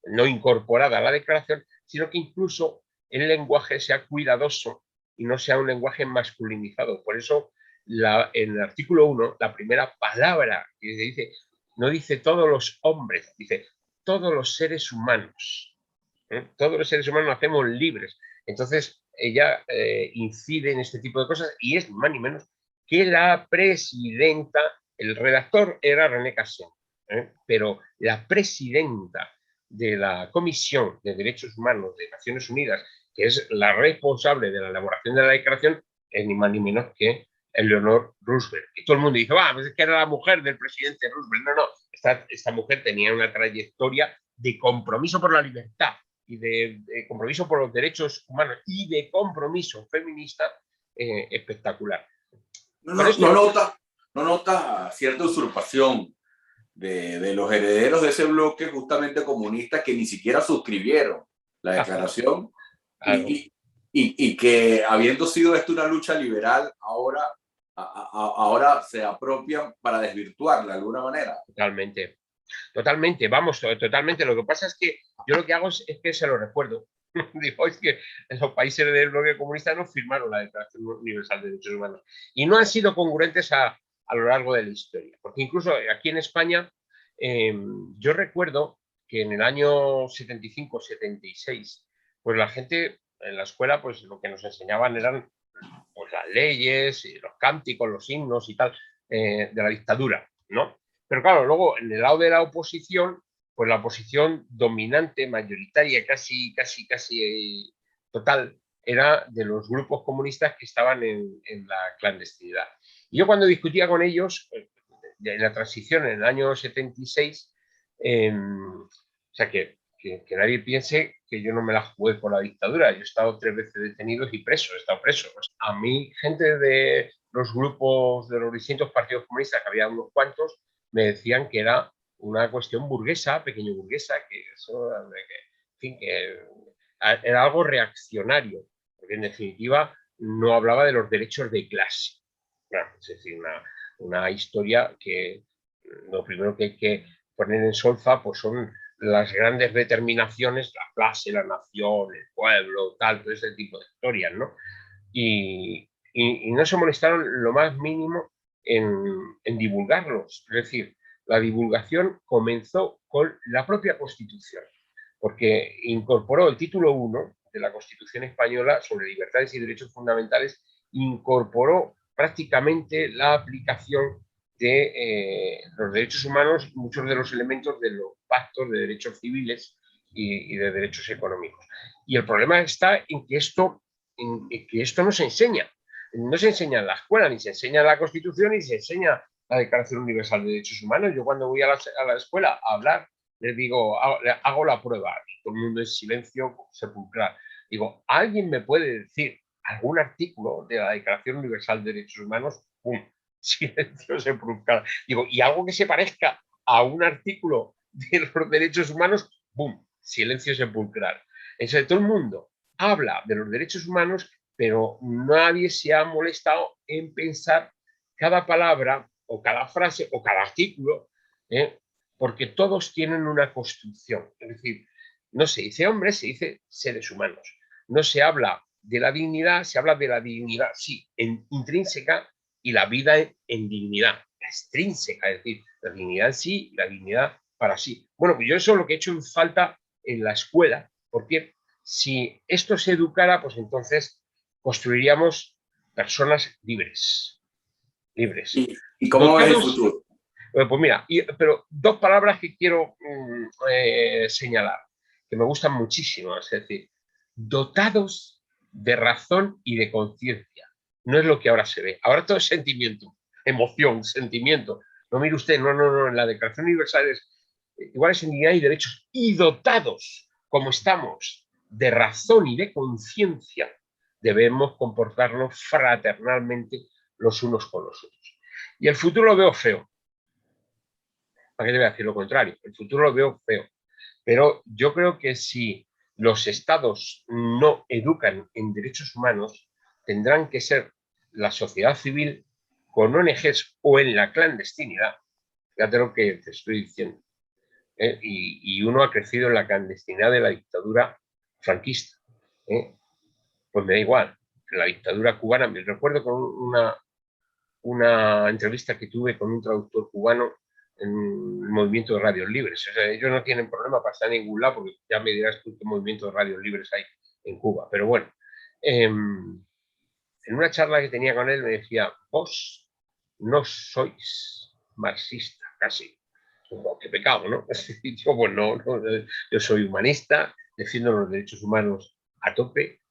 no incorporada a la declaración, sino que incluso el lenguaje sea cuidadoso y no sea un lenguaje masculinizado. Por eso, en el artículo 1, la primera palabra que dice, no dice todos los hombres, dice todos los seres humanos. Todos los seres humanos nacemos libres. Entonces, ella incide en este tipo de cosas y es más ni menos que la presidenta, el redactor era René Cassin, pero la presidenta de la Comisión de Derechos Humanos de Naciones Unidas, que es la responsable de la elaboración de la declaración, es ni más ni menos que Eleanor Roosevelt. Y todo el mundo dice, pues es que era la mujer del presidente Roosevelt. No, esta mujer tenía una trayectoria de compromiso por la libertad y de compromiso por los derechos humanos y de compromiso feminista espectacular. No nota cierta usurpación de los herederos de ese bloque justamente comunista que ni siquiera suscribieron la declaración y que habiendo sido esto una lucha liberal, ahora se apropian para desvirtuarla de alguna manera. Totalmente, vamos, totalmente. Lo que pasa es que yo lo que hago es que se lo recuerdo. Digo, es que los países del bloque comunista no firmaron la Declaración Universal de Derechos Humanos y no han sido congruentes a lo largo de la historia. Porque incluso aquí en España, yo recuerdo que en el año 75-76, pues la gente en la escuela, pues lo que nos enseñaban eran pues, las leyes, los cánticos, los himnos y tal, de la dictadura, ¿no? Pero claro, luego en el lado de la oposición, pues la oposición dominante, mayoritaria, casi total, era de los grupos comunistas que estaban en la clandestinidad. Y yo cuando discutía con ellos, en la transición en el año 76, o sea que nadie piense que yo no me la jugué por la dictadura. Yo he estado 3 veces detenido y preso, he estado preso. A mí, gente de los grupos de los distintos partidos comunistas, que había unos cuantos, me decían que era una cuestión burguesa, pequeño burguesa, que eso, en fin, que era algo reaccionario, porque en definitiva no hablaba de los derechos de clase. Bueno, es decir, una historia que lo primero que hay que poner en solfa pues son las grandes determinaciones, la clase, la nación, el pueblo, tal, todo ese tipo de historias, ¿no? Y no se molestaron lo más mínimo en divulgarlos. Es decir, la divulgación comenzó con la propia Constitución, porque incorporó el título 1 de la Constitución española sobre libertades y derechos fundamentales, incorporó prácticamente la aplicación de los derechos humanos y muchos de los elementos de los pactos de derechos civiles y de derechos económicos. Y el problema está en que esto no se enseña. No se enseña en la escuela, ni se enseña en la Constitución, ni se enseña la Declaración Universal de Derechos Humanos. Yo cuando voy a la escuela a hablar, les digo, hago la prueba, y todo el mundo en silencio sepulcral. Digo, ¿alguien me puede decir algún artículo de la Declaración Universal de Derechos Humanos? ¡Pum! Silencio sepulcral. Digo, ¿y algo que se parezca a un artículo de los derechos humanos? ¡Bum! Silencio sepulcral. Eso de todo el mundo habla de los derechos humanos, pero nadie se ha molestado en pensar cada palabra o cada frase o cada artículo, porque todos tienen una construcción. Es decir, no se dice hombres, se dice seres humanos. No se habla de la dignidad, se habla de la dignidad, sí, intrínseca, y la vida en dignidad, la extrínseca, es decir, la dignidad en sí y la dignidad para sí. Bueno, pues yo eso es lo que he hecho en falta en la escuela, porque si esto se educara, pues entonces construiríamos personas libres. ¿Y cómo ves el futuro? Pues mira, pero 2 palabras que quiero señalar, que me gustan muchísimo, es decir, dotados de razón y de conciencia. no es lo que ahora se ve. Ahora todo es sentimiento, emoción, sentimiento. No, mire usted, no, en la Declaración Universal es iguales en dignidad y derechos, y dotados, como estamos, de razón y de conciencia, debemos comportarnos fraternalmente los unos con los otros. Y el futuro lo veo feo. ¿Para qué te voy a decir lo contrario? El futuro lo veo feo. Pero yo creo que si los estados no educan en derechos humanos, tendrán que ser la sociedad civil con ONGs o en la clandestinidad. Fíjate lo que te estoy diciendo. Y uno ha crecido en la clandestinidad de la dictadura franquista. Pues me da igual. En la dictadura cubana, me recuerdo con una entrevista que tuve con un traductor cubano en el movimiento de radios libres. O sea, ellos no tienen problema para estar en ningún lado, porque ya me dirás tú qué movimiento de radios libres hay en Cuba. Pero bueno, en una charla que tenía con él me decía, vos no sois marxista, casi. Oh, qué pecado, ¿no? Yo, pues no, yo soy humanista, defiendo los derechos humanos a tope,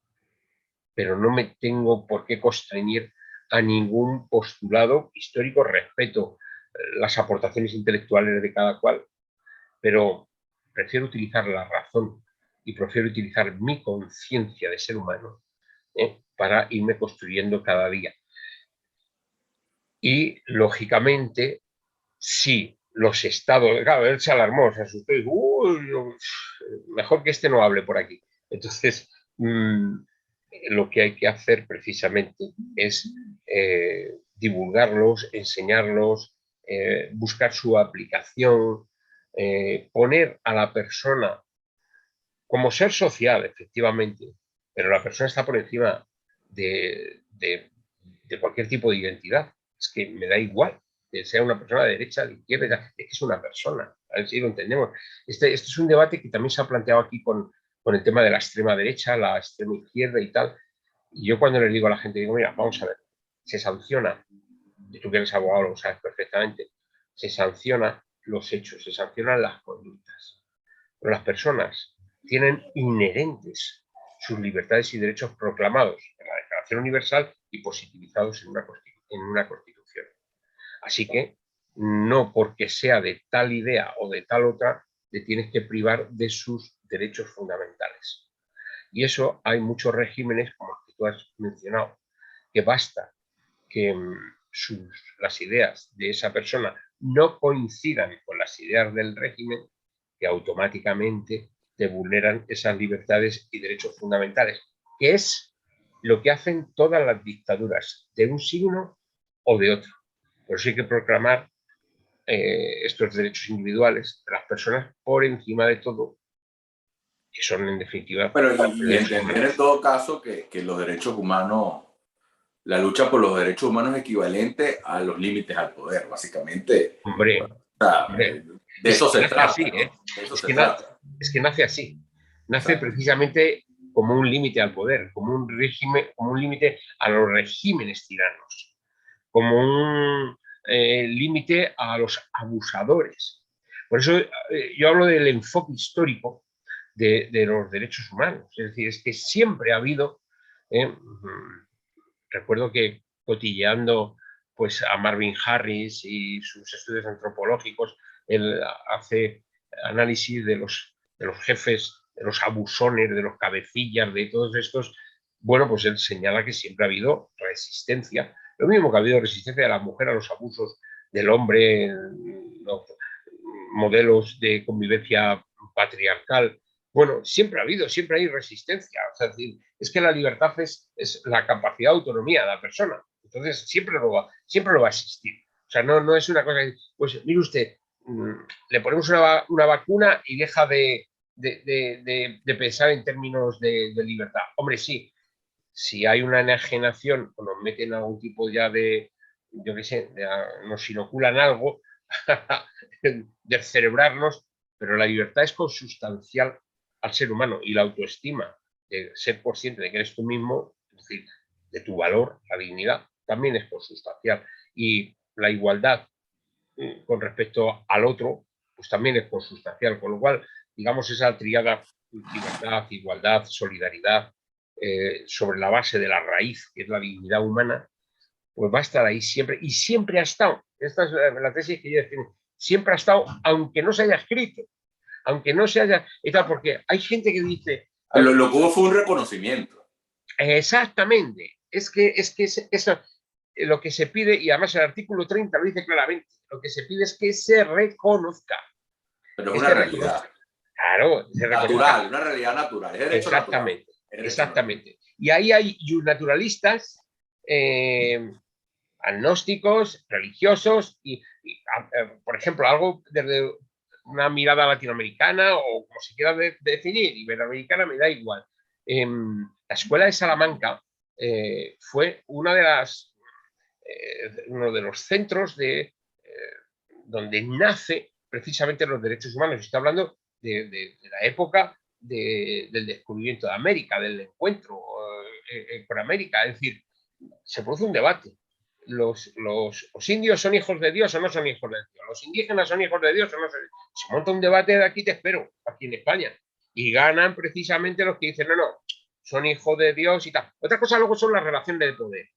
pero no me tengo por qué constreñir a ningún postulado histórico. Respeto las aportaciones intelectuales de cada cual, pero prefiero utilizar la razón y prefiero utilizar mi conciencia de ser humano para irme construyendo cada día. Y, lógicamente, si los estados... Claro, él se alarmó, se asustó y dijo, mejor que este no hable por aquí. Entonces, lo que hay que hacer precisamente es divulgarlos, enseñarlos, buscar su aplicación, poner a la persona como ser social, efectivamente, pero la persona está por encima de cualquier tipo de identidad. Es que me da igual que sea una persona de derecha, de izquierda, es que es una persona. A ver si lo entendemos. Este es un debate que también se ha planteado aquí con el tema de la extrema derecha, la extrema izquierda y tal. Y yo cuando les digo a la gente, digo, mira, vamos a ver, se sanciona, y tú que eres abogado lo sabes perfectamente, se sanciona los hechos, se sancionan las conductas. Pero las personas tienen inherentes sus libertades y derechos proclamados en la Declaración Universal y positivizados en una Constitución. Así que no porque sea de tal idea o de tal otra, le tienes que privar de sus derechos fundamentales. Y eso hay muchos regímenes, como los que tú has mencionado, que basta que las ideas de esa persona no coincidan con las ideas del régimen, que automáticamente te vulneran esas libertades y derechos fundamentales, que es lo que hacen todas las dictaduras, de un signo o de otro. Por eso hay que proclamar estos derechos individuales de las personas por encima de todo, que son en definitiva... Pero y entender en todo caso que los derechos humanos, la lucha por los derechos humanos es equivalente a los límites al poder, básicamente. Hombre, O sea, de eso se trata. Así, ¿no? ¿eh? De eso se trata. Es que nace así. Nace precisamente como un límite al poder, como un régimen, como un límite a los regímenes tiranos, como un límite a los abusadores. Por eso yo hablo del enfoque histórico de los derechos humanos. Es decir, es que siempre ha habido, recuerdo que cotilleando pues, a Marvin Harris y sus estudios antropológicos, él hace análisis de los jefes, de los abusones, de los cabecillas, de todos estos. Bueno, pues él señala que siempre ha habido resistencia, lo mismo que ha habido resistencia de la mujer a los abusos del hombre, los modelos de convivencia patriarcal. Bueno, siempre ha habido, siempre hay resistencia. O sea, es que la libertad es la capacidad de autonomía de la persona. Entonces, siempre lo va a existir. O sea, no es una cosa que, pues, mire usted, le ponemos una vacuna y deja de pensar en términos de libertad. Hombre, sí, si hay una enajenación o nos meten algún tipo ya de, yo qué sé, nos inoculan algo, de cerebrarnos, pero la libertad es consustancial al ser humano y la autoestima, de ser consciente de que eres tú mismo, es decir, de tu valor, la dignidad, también es consustancial. Y la igualdad con respecto al otro, pues también es consustancial. Con lo cual, digamos, esa tríada, libertad, igualdad, solidaridad, sobre la base de la raíz, que es la dignidad humana, pues va a estar ahí siempre, y siempre ha estado. Esta es la tesis que yo defino. Siempre ha estado, aunque no se haya escrito, aunque no se haya... Porque hay gente que dice... Lo que hubo fue un reconocimiento. Exactamente. Es que eso lo que se pide, y además el artículo 30 lo dice claramente, lo que se pide es que se reconozca. Pero es una realidad. Claro, natural, una realidad natural. Es derecho exactamente, natural. Es derecho exactamente. Natural. Y ahí hay naturalistas, agnósticos, religiosos, por ejemplo, algo desde una mirada latinoamericana o como se quiera definir, iberoamericana, me da igual. La escuela de Salamanca fue uno de los centros donde nace precisamente los derechos humanos. Estoy hablando de la época del descubrimiento de América, del encuentro con América. Es decir, se produce un debate. Los indios son hijos de Dios o no son hijos de Dios. Los indígenas son hijos de Dios o no son. Se monta un debate de aquí te espero, aquí en España. Y ganan precisamente los que dicen, no, son hijos de Dios y tal. Otra cosa luego son las relaciones de poder.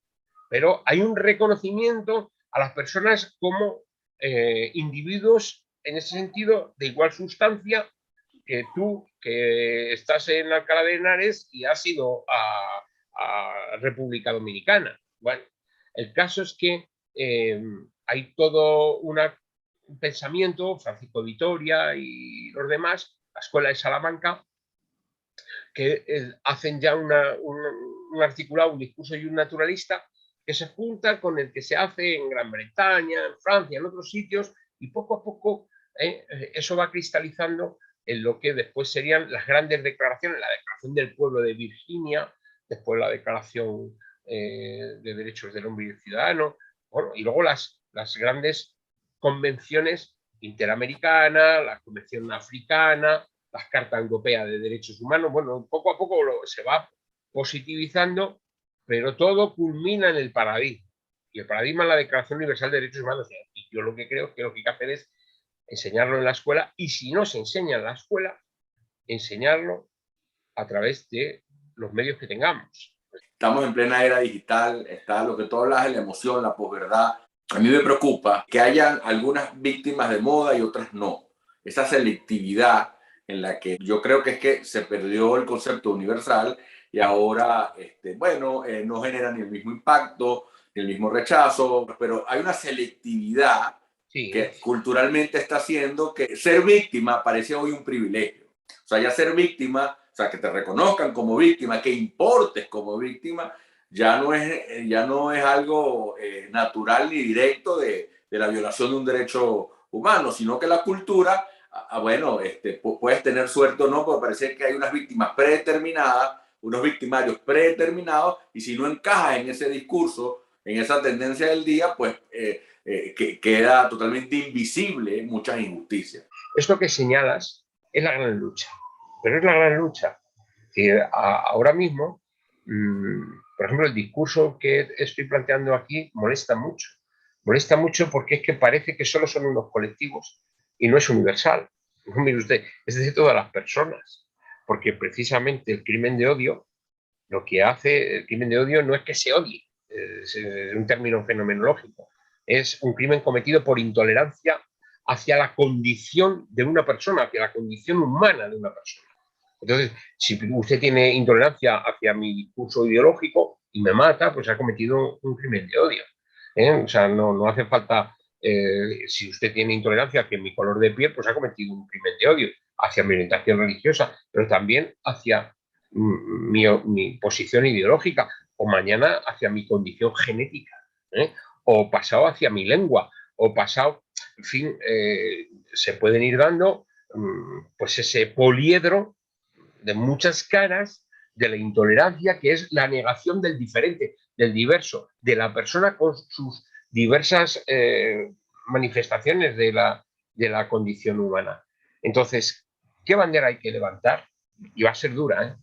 Pero hay un reconocimiento a las personas como individuos, en ese sentido, de igual sustancia que tú, que estás en Alcalá de Henares y has ido a República Dominicana. Bueno, el caso es que hay todo un pensamiento, Francisco Vitoria y los demás, la Escuela de Salamanca, que hacen ya un articulado, un discurso y un naturalista que se junta con el que se hace en Gran Bretaña, en Francia, en otros sitios, y poco a poco eso va cristalizando en lo que después serían las grandes declaraciones, la Declaración del Pueblo de Virginia, después la Declaración de Derechos del Hombre y del Ciudadano, bueno, y luego las grandes convenciones interamericanas, la Convención Africana, las Cartas Europeas de Derechos Humanos. Bueno, poco a poco se va positivizando, pero todo culmina en el paradigma. Y el paradigma es la Declaración Universal de Derechos Humanos. Y yo lo que creo es que lo que hay que hacer es enseñarlo en la escuela, y si no se enseña en la escuela, enseñarlo a través de los medios que tengamos. Estamos en plena era digital, está lo que tú hablas de la emoción, la posverdad. A mí me preocupa que hayan algunas víctimas de moda y otras no. Esa selectividad en la que yo creo que es que se perdió el concepto universal y ahora, no genera ni el mismo impacto, ni el mismo rechazo, pero hay una selectividad que culturalmente está haciendo que ser víctima parece hoy un privilegio. O sea, ya ser víctima, o sea, que te reconozcan como víctima, que importes como víctima, ya no es algo natural ni directo de la violación de un derecho humano, sino que la cultura, puedes tener suerte o no, porque parece que hay unas víctimas predeterminadas, unos victimarios predeterminados, y si no encajas en ese discurso, en esa tendencia del día, pues que queda totalmente invisible muchas injusticias. Esto que señalas es la gran lucha, pero es la gran lucha que ahora mismo, por ejemplo, el discurso que estoy planteando aquí molesta mucho porque es que parece que solo son unos colectivos y no es universal. No, mire usted, es de todas las personas, porque precisamente el crimen de odio, lo que hace el crimen de odio no es que se odie, es un término fenomenológico, es un crimen cometido por intolerancia hacia la condición de una persona, hacia la condición humana de una persona. Entonces, si usted tiene intolerancia hacia mi discurso ideológico y me mata, pues ha cometido un crimen de odio. O sea, no hace falta, si usted tiene intolerancia hacia mi color de piel, pues ha cometido un crimen de odio hacia mi orientación religiosa, pero también hacia mi posición ideológica, o mañana hacia mi condición genética, o pasado hacia mi lengua, o pasado, en fin, se pueden ir dando pues ese poliedro de muchas caras de la intolerancia, que es la negación del diferente, del diverso, de la persona con sus diversas manifestaciones de la condición humana. Entonces, ¿qué bandera hay que levantar? Y va a ser dura,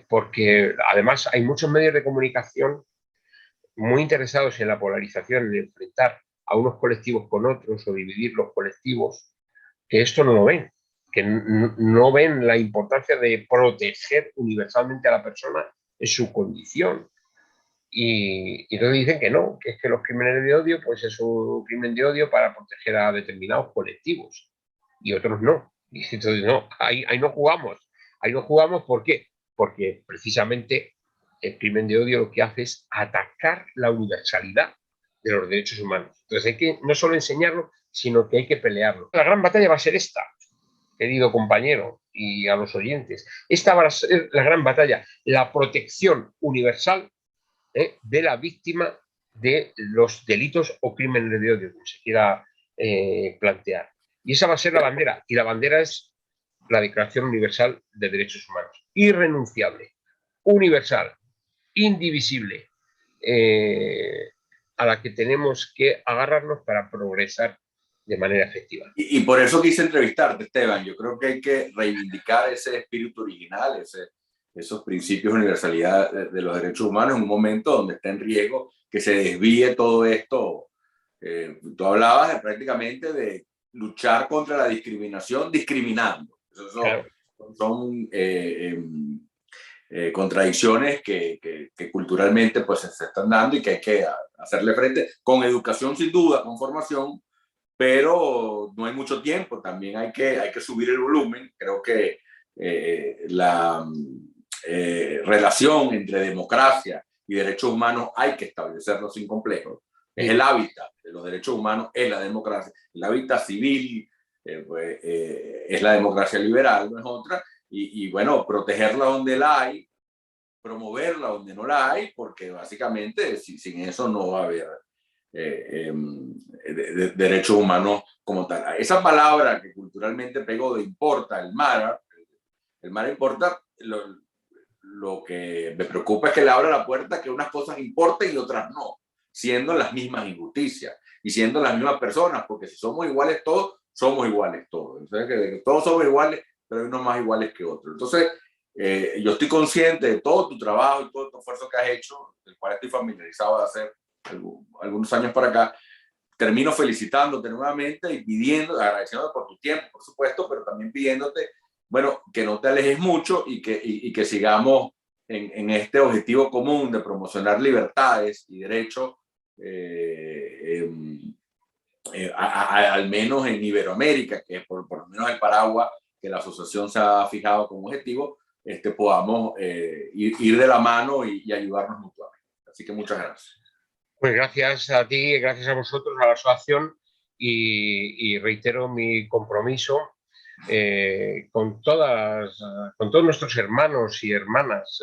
porque además hay muchos medios de comunicación muy interesados en la polarización, en enfrentar a unos colectivos con otros o dividir los colectivos, que esto no lo ven, que no ven la importancia de proteger universalmente a la persona en su condición. Y entonces dicen que no, que es que los crímenes de odio, pues es un crimen de odio para proteger a determinados colectivos y otros no. Y entonces no, ahí no jugamos. Ahí no jugamos, ¿por qué? Porque precisamente el crimen de odio lo que hace es atacar la universalidad de los derechos humanos. Entonces hay que no solo enseñarlo, sino que hay que pelearlo. La gran batalla va a ser esta, querido compañero, y a los oyentes. Esta va a ser la gran batalla, la protección universal de la víctima de los delitos o crímenes de odio, como se quiera plantear. Y esa va a ser la bandera, y la bandera es la Declaración Universal de Derechos Humanos. Irrenunciable, universal, indivisible, a la que tenemos que agarrarnos para progresar de manera efectiva. Y por eso quise entrevistarte, Esteban. Yo creo que hay que reivindicar ese espíritu original, esos principios de universalidad de los derechos humanos en un momento donde está en riesgo que se desvíe todo esto. Tú hablabas prácticamente de luchar contra la discriminación discriminando. Claro. Son contradicciones que culturalmente pues, se están dando y que hay que hacerle frente con educación sin duda, con formación, pero no hay mucho tiempo. También hay que subir el volumen. Creo que la relación entre democracia y derechos humanos hay que establecerlo sin complejos. Es el hábitat de los derechos humanos, es la democracia. El hábitat civil es la democracia liberal, no es otra. Y bueno, protegerla donde la hay, promoverla donde no la hay, porque básicamente sin eso no va a haber derechos humanos como tal. Esa palabra que culturalmente pegó de importa, el mar importa, lo que me preocupa es que le abra la puerta que unas cosas importen y otras no, siendo las mismas injusticias y siendo las mismas personas, porque si somos iguales todos, somos iguales todos. Entonces, que todos somos iguales, pero hay unos más iguales que otros. Entonces, yo estoy consciente de todo tu trabajo y todo tu esfuerzo que has hecho, del cual estoy familiarizado de hacer algunos años para acá. Termino felicitándote nuevamente y pidiendo, agradeciéndote por tu tiempo, por supuesto, pero también pidiéndote, bueno, que no te alejes mucho y que sigamos en este objetivo común de promocionar libertades y derechos, al menos en Iberoamérica, que es por lo menos el paraguas que la asociación se ha fijado como objetivo, podamos ir de la mano y ayudarnos mutuamente. Así que muchas gracias. Pues gracias a ti, gracias a vosotros, a la asociación, y reitero mi compromiso con todos nuestros hermanos y hermanas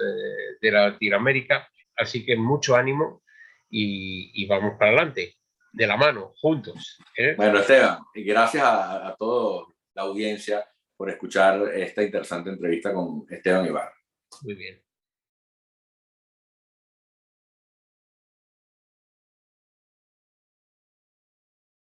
de Latinoamérica. Así que mucho ánimo y vamos para adelante, de la mano, juntos. Bueno, Esteban, y gracias a toda la audiencia por escuchar esta interesante entrevista con Esteban Ibarra. Muy bien.